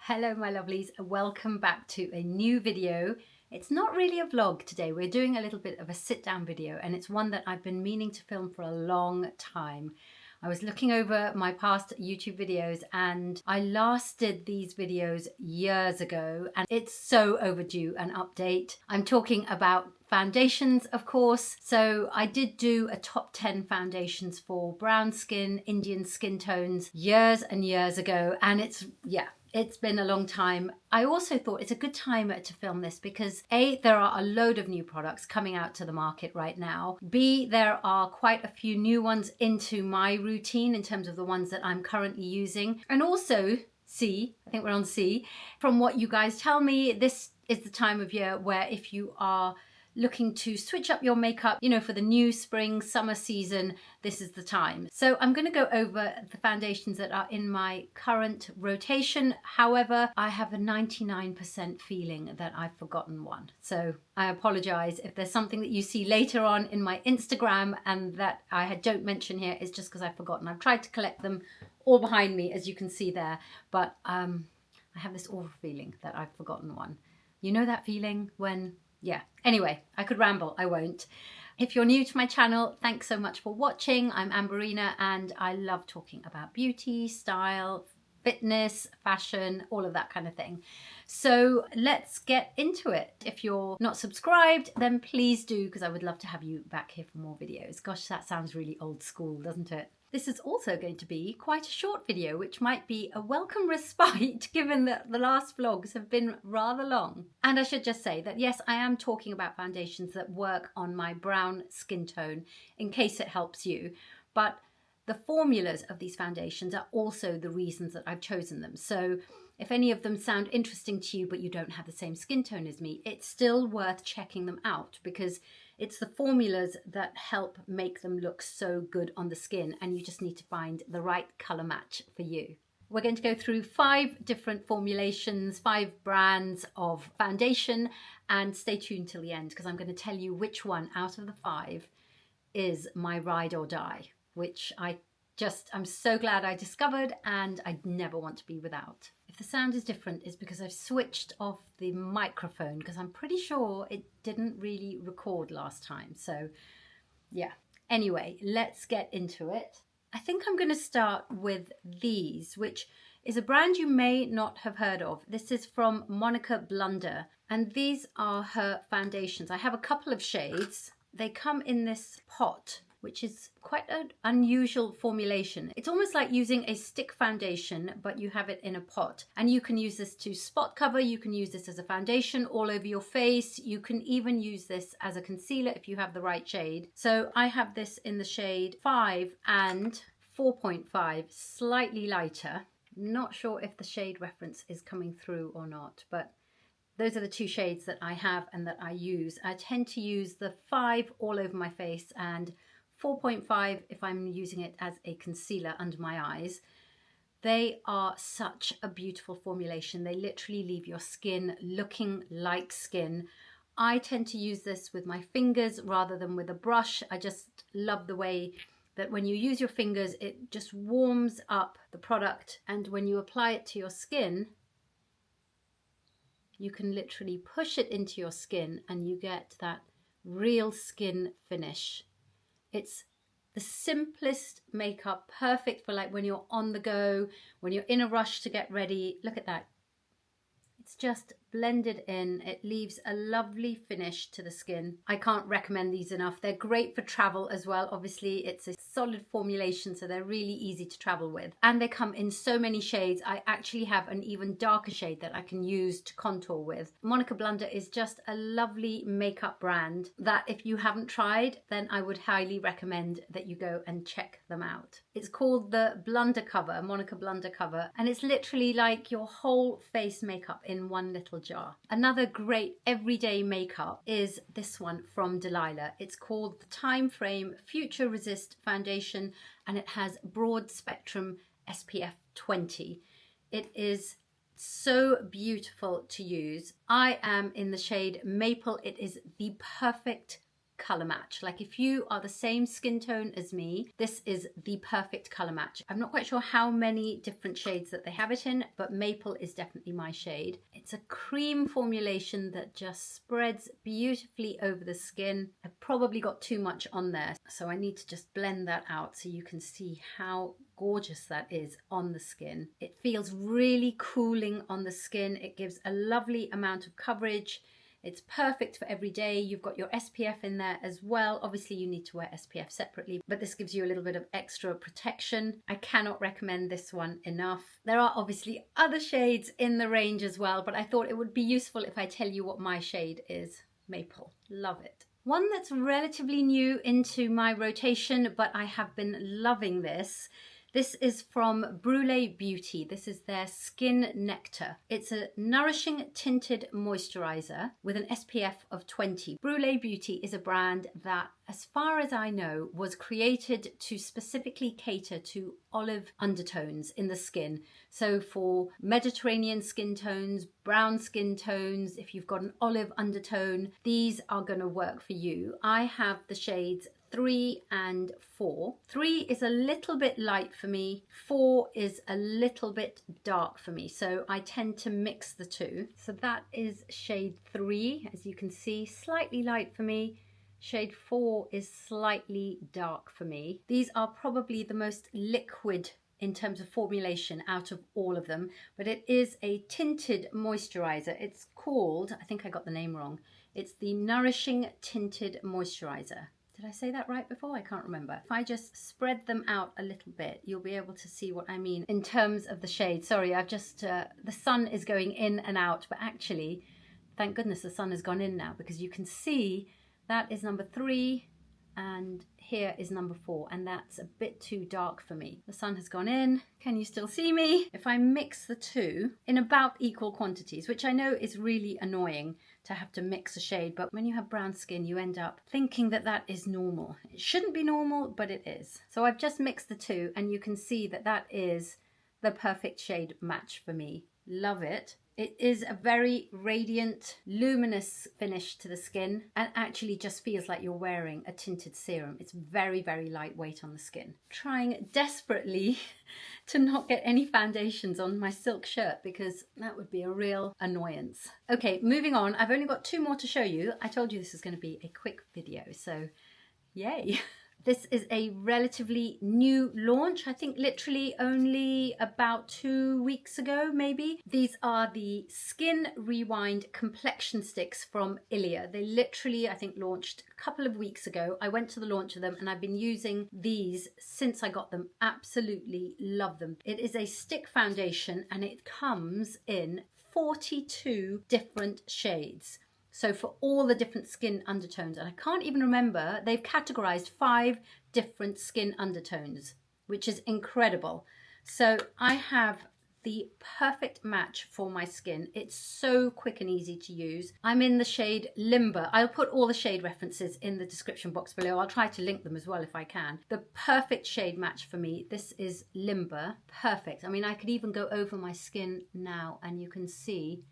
Hello my lovelies, welcome back to a new video. It's not really a vlog today, we're doing a little bit of a sit down video and it's one that I've been meaning to film for a long time. I was looking over my past YouTube videos and I last did these videos years ago and it's so overdue an update. I'm talking about foundations, of course. So I did do a top 10 foundations for brown skin, Indian skin tones years and years ago, and it's been a long time. I also thought it's a good time to film this because A, there are a load of new products coming out to the market right now. B, there are quite a few new ones into my routine in terms of the ones that I'm currently using. And also C, I think we're on C, from what you guys tell me, this is the time of year where if you are looking to switch up your makeup, you know, for the new spring, summer season, this is the time. So I'm going to go over the foundations that are in my current rotation. However, I have a 99% feeling that I've forgotten one. So I apologize if there's something that you see later on in my Instagram and that I don't mention here. It's just because I've forgotten. I've tried to collect them all behind me, as you can see there, but I have this awful feeling that I've forgotten one. You know that feeling when... Yeah, anyway, I could ramble, I won't. If you're new to my channel, thanks so much for watching. I'm Ambarina and I love talking about beauty, style, fitness, fashion, all of that kind of thing. So let's get into it. If you're not subscribed, then please do, because I would love to have you back here for more videos. Gosh, that sounds really old school, doesn't it? This is also going to be quite a short video, which might be a welcome respite given that the last vlogs have been rather long. And I should just say that yes, I am talking about foundations that work on my brown skin tone in case it helps you. But the formulas of these foundations are also the reasons that I've chosen them. So if any of them sound interesting to you, but you don't have the same skin tone as me, it's still worth checking them out because it's the formulas that help make them look so good on the skin, and you just need to find the right color match for you. We're going to go through 5 different formulations, 5 brands of foundation, and stay tuned till the end because I'm going to tell you which one out of the 5 is my ride or die, which I'm so glad I discovered and I never want to be without. If the sound is different, it's because I've switched off the microphone because I'm pretty sure it didn't really record last time. So yeah, anyway, let's get into it. I think I'm going to start with these, which is a brand you may not have heard of. This is from MONIKA Blunder, and these are her foundations. I have a couple of shades. They come in this pot, which is quite an unusual formulation. It's almost like using a stick foundation, but you have it in a pot. And you can use this to spot cover, you can use this as a foundation all over your face, you can even use this as a concealer if you have the right shade. So I have this in the shade 5 and 4.5, slightly lighter. Not sure if the shade reference is coming through or not, but those are the 2 shades that I have and that I use. I tend to use the 5 all over my face and 4.5 if I'm using it as a concealer under my eyes. They are such a beautiful formulation. They literally leave your skin looking like skin. I tend to use this with my fingers rather than with a brush. I just love the way that when you use your fingers, it just warms up the product. And when you apply it to your skin, you can literally push it into your skin and you get that real skin finish. It's the simplest makeup, perfect for like when you're on the go, when you're in a rush to get ready. Look at that. It's just blended in. It leaves a lovely finish to the skin. I can't recommend these enough. They're great for travel as well. Obviously, it's a solid formulation, so they're really easy to travel with. And they come in so many shades. I actually have an even darker shade that I can use to contour with. MONIKA Blunder is just a lovely makeup brand that if you haven't tried, then I would highly recommend that you go and check them out. It's called the Blunder cover, MONIKA Blunder cover, and it's literally like your whole face makeup in one little jar. Another great everyday makeup is this one from Delilah. It's called the Time Frame Future Resist Foundation and it has broad spectrum SPF 20. It is so beautiful to use. I am in the shade Maple. It is the perfect color match. Like if you are the same skin tone as me, this is the perfect color match. I'm not quite sure how many different shades that they have it in, but maple is definitely my shade. It's a cream formulation that just spreads beautifully over the skin. I've probably got too much on there, so I need to just blend that out so you can see how gorgeous that is on the skin. It feels really cooling on the skin. It gives a lovely amount of coverage. It's perfect for every day. You've got your SPF in there as well. Obviously you need to wear SPF separately, but this gives you a little bit of extra protection. I cannot recommend this one enough. There are obviously other shades in the range as well, but I thought it would be useful if I tell you what my shade is. Maple. Love it. One that's relatively new into my rotation, but I have been loving this. This is from Brulee Beauty. This is their Skin Nectar. It's a nourishing tinted moisturizer with an SPF of 20. Brulee Beauty is a brand that, as far as I know, was created to specifically cater to olive undertones in the skin. So for Mediterranean skin tones, brown skin tones, if you've got an olive undertone, these are going to work for you. I have the shades 3 and 4. 3 is a little bit light for me. 4 is a little bit dark for me. So I tend to mix the two. So that is shade 3, as you can see, slightly light for me. Shade 4 is slightly dark for me. These are probably the most liquid in terms of formulation out of all of them, but it is a tinted moisturizer. It's called, I think I got the name wrong, it's the Nourishing Tinted Moisturizer. Did I say that right before? I can't remember. If I just spread them out a little bit, you'll be able to see what I mean in terms of the shade. Sorry, I've just, the sun is going in and out, but actually, thank goodness the sun has gone in now, because you can see that is number 3 and here is number 4, and that's a bit too dark for me. The sun has gone in. Can you still see me? If I mix the two in about equal quantities, which I know is really annoying to have to mix a shade, but when you have brown skin, you end up thinking that that is normal. It shouldn't be normal, but it is. So I've just mixed the two, and you can see that that is the perfect shade match for me. Love it. It is a very radiant, luminous finish to the skin, and actually just feels like you're wearing a tinted serum. It's very, very lightweight on the skin. Trying desperately to not get any foundations on my silk shirt, because that would be a real annoyance. Okay, moving on. I've only got 2 more to show you. I told you this is going to be a quick video, so yay. This is a relatively new launch, I think literally only about 2 weeks ago, maybe. These are the Skin Rewind Complexion Sticks from Ilia. They literally, I think, launched a couple of weeks ago. I went to the launch of them and I've been using these since I got them. Absolutely love them. It is a stick foundation and it comes in 42 different shades. So for all the different skin undertones, and I can't even remember, they've categorized 5 different skin undertones, which is incredible. So I have the perfect match for my skin. It's so quick and easy to use. I'm in the shade Limber. I'll put all the shade references in the description box below. I'll try to link them as well if I can. The perfect shade match for me. This is Limber. Perfect. I mean, I could even go over my skin now and you can see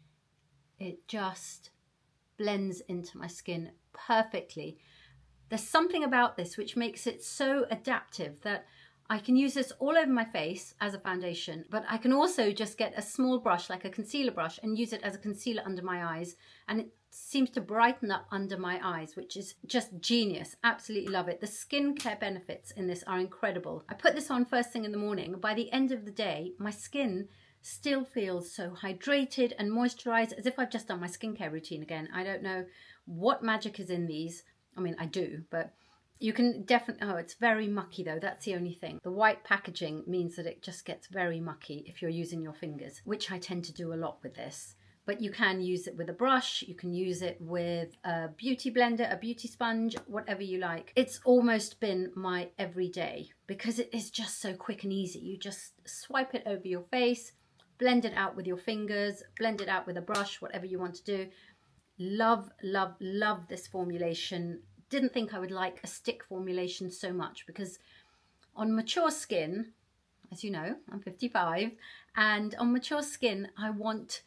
it just blends into my skin perfectly. There's something about this which makes it so adaptive that I can use this all over my face as a foundation, but I can also just get a small brush like a concealer brush and use it as a concealer under my eyes, and it seems to brighten up under my eyes, which is just genius. Absolutely love it. The skincare benefits in this are incredible. I put this on first thing in the morning. By the end of the day, my skin still feels so hydrated and moisturized, as if I've just done my skincare routine again. I don't know what magic is in these. I mean, I do, but you can definitely, oh, it's very mucky though. That's the only thing. The white packaging means that it just gets very mucky if you're using your fingers, which I tend to do a lot with this. But you can use it with a brush, you can use it with a beauty blender, a beauty sponge, whatever you like. It's almost been my everyday because it is just so quick and easy. You just swipe it over your face, blend it out with your fingers, blend it out with a brush, whatever you want to do. Love, love, love this formulation. Didn't think I would like a stick formulation so much because on mature skin, as you know, I'm 55, and on mature skin, I want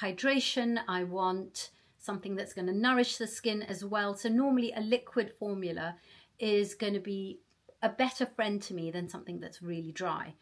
hydration, I want something that's going to nourish the skin as well. So normally a liquid formula is going to be a better friend to me than something that's really dry.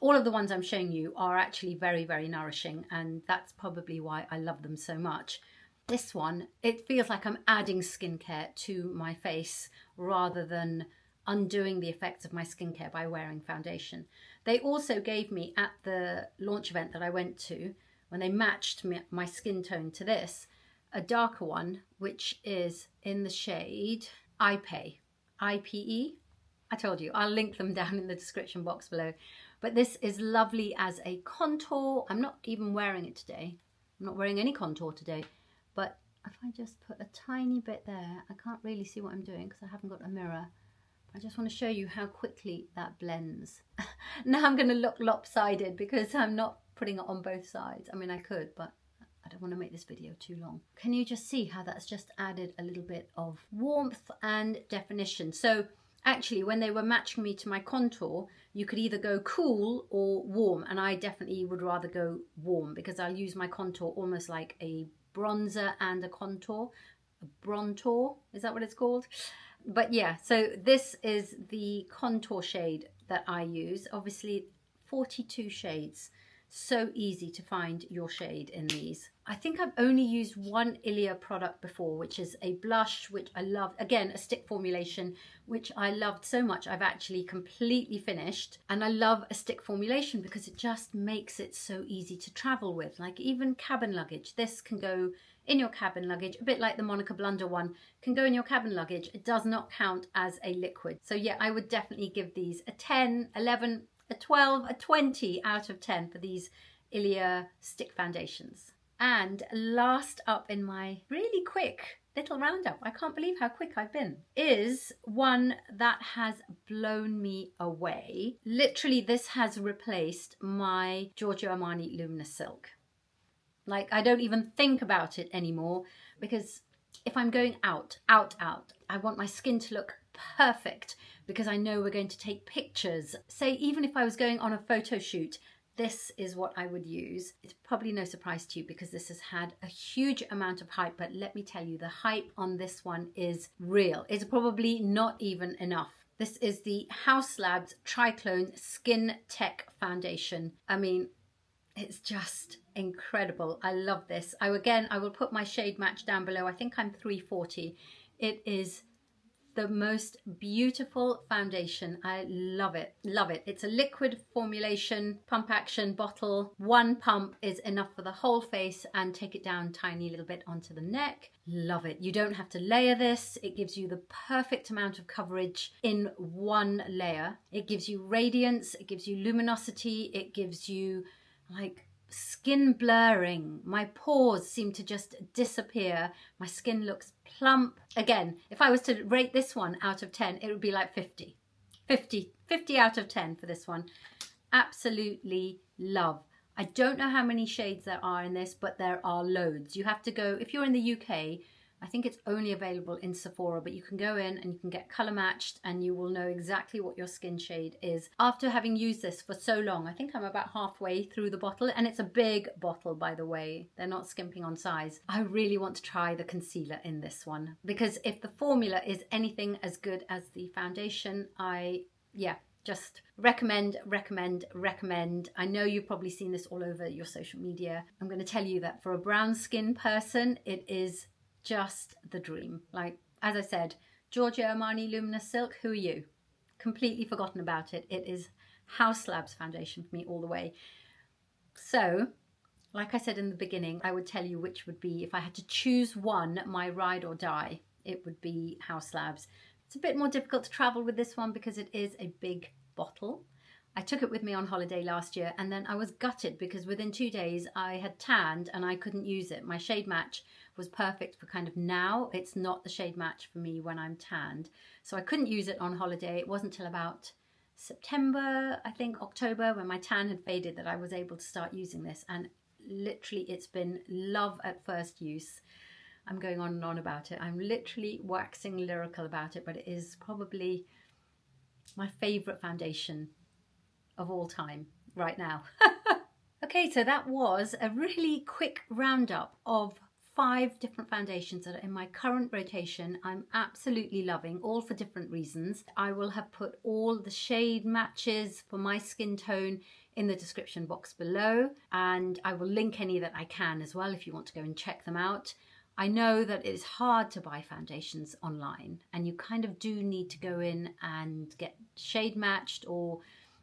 All of the ones I'm showing you are actually very, very nourishing, and that's probably why I love them so much. This one, it feels like I'm adding skincare to my face rather than undoing the effects of my skincare by wearing foundation. They also gave me, at the launch event that I went to, when they matched my skin tone to this, a darker one, which is in the shade IPE. IPE? I told you, I'll link them down in the description box below. But this is lovely as a contour. I'm not even wearing it today. I'm not wearing any contour today. But if I just put a tiny bit there, I can't really see what I'm doing because I haven't got a mirror. I just want to show you how quickly that blends. Now I'm going to look lopsided because I'm not putting it on both sides. I mean, I could, but I don't want to make this video too long. Can you just see how that's just added a little bit of warmth and definition? So actually, when they were matching me to my contour, you could either go cool or warm, and I definitely would rather go warm because I'll use my contour almost like a bronzer and a contour. A brontour, is that what it's called? But yeah, so this is the contour shade that I use. Obviously 42 shades. So easy to find your shade in these. I think I've only used one Ilia product before, which is a blush, which I loved. Again, a stick formulation, which I loved so much. I've actually completely finished. And I love a stick formulation because it just makes it so easy to travel with. Like even cabin luggage. This can go in your cabin luggage, a bit like the MONIKA Blunder one, can go in your cabin luggage. It does not count as a liquid. So yeah, I would definitely give these a 10, 11, a 12, a 20 out of 10 for these Ilia stick foundations. And last up in my really quick little roundup, I can't believe how quick I've been, is one that has blown me away. Literally, this has replaced my Giorgio Armani Luminous Silk. Like, I don't even think about it anymore because if I'm going out, I want my skin to look perfect because I know we're going to take pictures. Say, even if I was going on a photo shoot, this is what I would use. It's probably no surprise to you because this has had a huge amount of hype, but let me tell you, the hype on this one is real. It's probably not even enough. This is the HAUS Labs Triclone Skin Tech Foundation. I mean, it's just incredible. I love this. I will put my shade match down below. I think I'm 340. It is the most beautiful foundation. I love it. Love it. It's a liquid formulation, pump action bottle. One pump is enough for the whole face and take it down tiny little bit onto the neck. Love it. You don't have to layer this. It gives you the perfect amount of coverage in one layer. It gives you radiance. It gives you luminosity. It gives you like skin blurring. My pores seem to just disappear. My skin looks plump. Again, if I was to rate this one out of 10, it would be like 50 out of 10 for this one. Absolutely love. I don't know how many shades there are in this, but there are loads. You have to go, if you're in the UK, I think it's only available in Sephora, but you can go in and you can get color matched and you will know exactly what your skin shade is. After having used this for so long, I think I'm about halfway through the bottle, and it's a big bottle, by the way. They're not skimping on size. I really want to try the concealer in this one because if the formula is anything as good as the foundation, just recommend. I know you've probably seen this all over your social media. I'm going to tell you that for a brown skin person, it is just the dream. Like, as I said, Giorgio Armani Luminous Silk, who are you? Completely forgotten about it. It is HAUS Labs foundation for me all the way. So, like I said in the beginning, I would tell you which would be, if I had to choose one, my ride or die, it would be HAUS Labs. It's a bit more difficult to travel with this one because it is a big bottle. I took it with me on holiday last year and then I was gutted because within 2 days I had tanned and I couldn't use it. My shade match was perfect for kind of now. It's not the shade match for me when I'm tanned. So I couldn't use it on holiday. It wasn't till about September, I think October, when my tan had faded, that I was able to start using this. And literally it's been love at first use. I'm going on and on about it. I'm literally waxing lyrical about it, but it is probably my favorite foundation of all time right now. Okay, so that was a really quick roundup of 5 different foundations that are in my current rotation. I'm absolutely loving, all for different reasons. I will have put all the shade matches for my skin tone in the description box below, and I will link any that I can as well if you want to go and check them out. I know that it is hard to buy foundations online, and you kind of do need to go in and get shade matched, or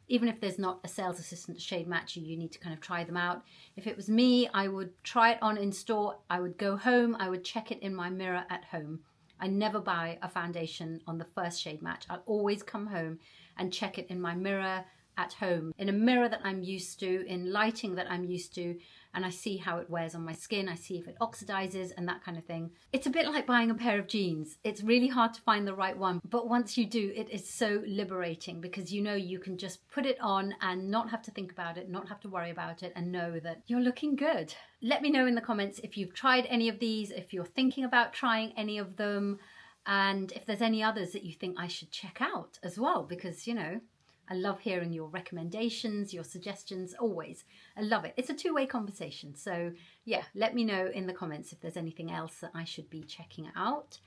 even if there's not a sales assistant to shade match you need to kind of try them out. If it was me, I would try it on in store. I would go home, I would check it in my mirror at home. I never buy a foundation on the first shade match. I'll always come home and check it in my mirror at home, in a mirror that I'm used to, in lighting that I'm used to, and I see how it wears on my skin. I see if it oxidizes and that kind of thing. It's a bit like buying a pair of jeans. It's really hard to find the right one, but once you do, it is so liberating, because you know you can just put it on and not have to think about it, not have to worry about it, and know that you're looking good. Let me know in the comments if you've tried any of these, if you're thinking about trying any of them, and if there's any others that you think I should check out as well, because, you know, I love hearing your recommendations, your suggestions, always. I love it. It's a two-way conversation. So yeah, let me know in the comments if there's anything else that I should be checking out.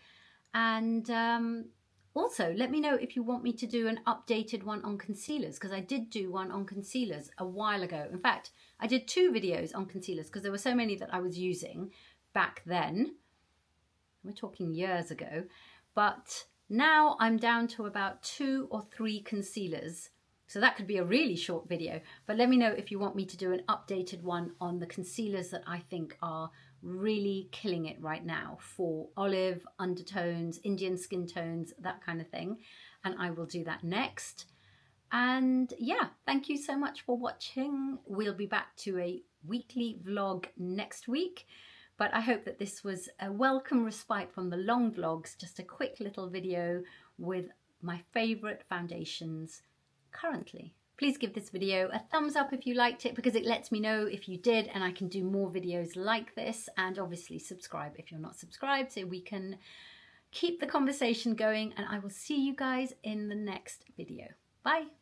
And also let me know if you want me to do an updated one on concealers, because I did do one on concealers a while ago. In fact, I did 2 videos on concealers because there were so many that I was using back then. We're talking years ago, but now I'm down to about 2 or 3 concealers. So that could be a really short video, but let me know if you want me to do an updated one on the concealers that I think are really killing it right now for olive, undertones, Indian skin tones, that kind of thing. And I will do that next. And yeah, thank you so much for watching. We'll be back to a weekly vlog next week. But I hope that this was a welcome respite from the long vlogs, just a quick little video with my favourite foundations currently. Please give this video a thumbs up if you liked it, because it lets me know if you did, and I can do more videos like this. And obviously subscribe if you're not subscribed, so we can keep the conversation going. And I will see you guys in the next video. Bye.